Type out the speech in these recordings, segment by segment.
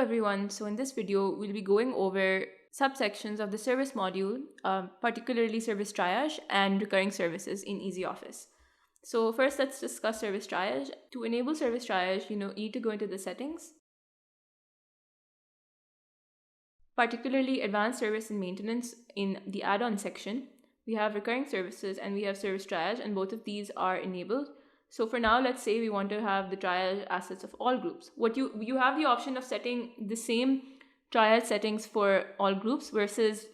everyone. So in this video, we'll be going over subsections of the service module, particularly service triage and recurring services in EasyOffice. So first, let's discuss service triage. To enable service triage, you need to go into the settings, particularly advanced service and maintenance in the add-on section. We have recurring services and we have service triage, and both of these are enabled. So for now, let's say we want to have the triage assets of all groups. What you have the option of setting the same triage settings for all groups versus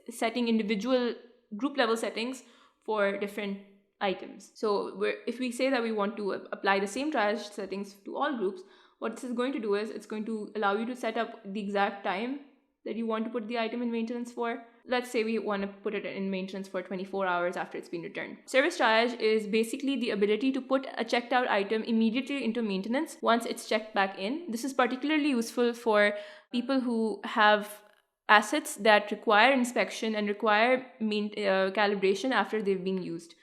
setting individual group level settings for different items. So if we say that we want to apply the same triage settings to all groups, what this is going to do is it's going to allow you to set up the exact time that you want to put the item in maintenance for. Let's say we want to put it in maintenance for 24 hours after it's been returned. Service triage is basically the ability to put a checked out item immediately into maintenance once it's checked back in. This is particularly useful for people who have assets that require inspection and require calibration after they've been used.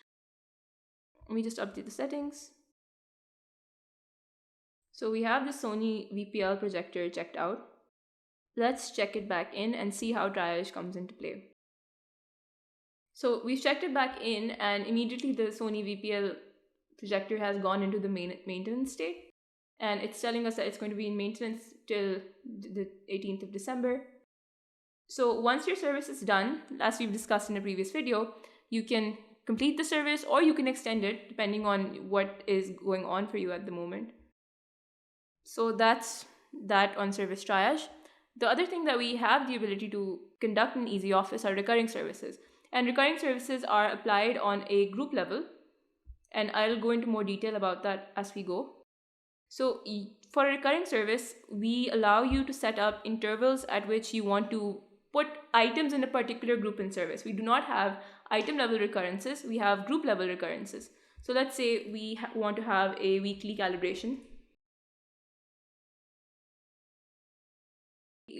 Let me just update the settings. So we have the Sony VPL projector checked out. Let's check it back in and see how triage comes into play. So we've checked it back in and immediately the Sony VPL projector has gone into the maintenance state. And it's telling us that it's going to be in maintenance till the 18th of December. So once your service is done, as we've discussed in a previous video, you can complete the service or you can extend it depending on what is going on for you at the moment. So that's that on service triage. The other thing that we have the ability to conduct in EasyOffice are recurring services. And recurring services are applied on a group level. And I'll go into more detail about that as we go. So for a recurring service, we allow you to set up intervals at which you want to put items in a particular group in service. We do not have item level recurrences, we have group level recurrences. So let's say we want to have a weekly calibration.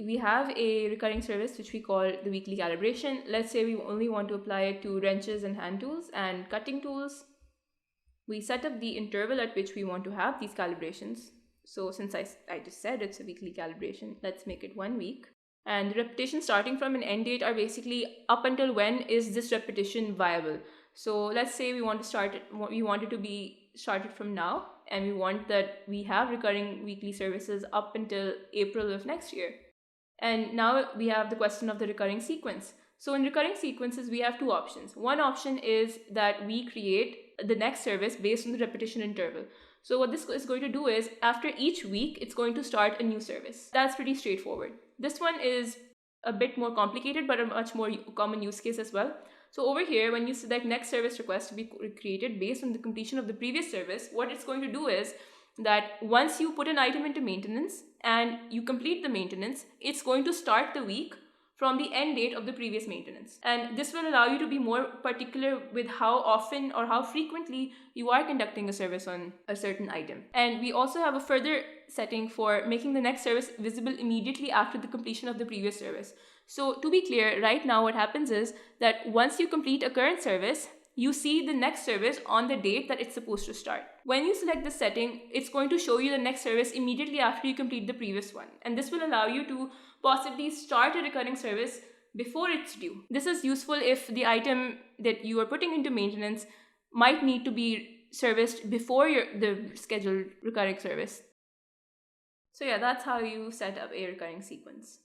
We have a recurring service which we call the weekly calibration. Let's say we only want to apply it to wrenches and hand tools and cutting tools. We set up the interval at which we want to have these calibrations. So since I just said it's a weekly calibration, let's make it 1 week. And the repetitions starting from an end date are basically up until when is this repetition viable. So let's say we want it to be started from now, and we want that we have recurring weekly services up until April of next year. And now we have the question of the recurring sequence. So in recurring sequences, we have two options. One option is that we create the next service based on the repetition interval. So what this is going to do is after each week, it's going to start a new service. That's pretty straightforward. This one is a bit more complicated, but a much more common use case as well. So over here, when you select next service request to be created based on the completion of the previous service, what it's going to do is that once you put an item into maintenance and you complete the maintenance, it's going to start the week from the end date of the previous maintenance. And this will allow you to be more particular with how often or how frequently you are conducting a service on a certain item. And we also have a further setting for making the next service visible immediately after the completion of the previous service. So to be clear, right now what happens is that once you complete a current service, you see the next service on the date that it's supposed to start. When you select this setting, it's going to show you the next service immediately after you complete the previous one. And this will allow you to possibly start a recurring service before it's due. This is useful if the item that you are putting into maintenance might need to be serviced before the scheduled recurring service. So yeah, that's how you set up a recurring sequence.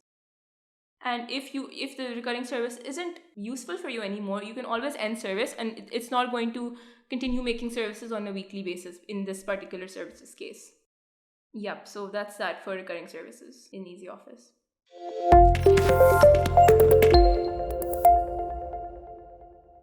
And if the recurring service isn't useful for you anymore, you can always end service and it's not going to continue making services on a weekly basis in this particular services case. Yep, so that's that for recurring services in EasyOffice.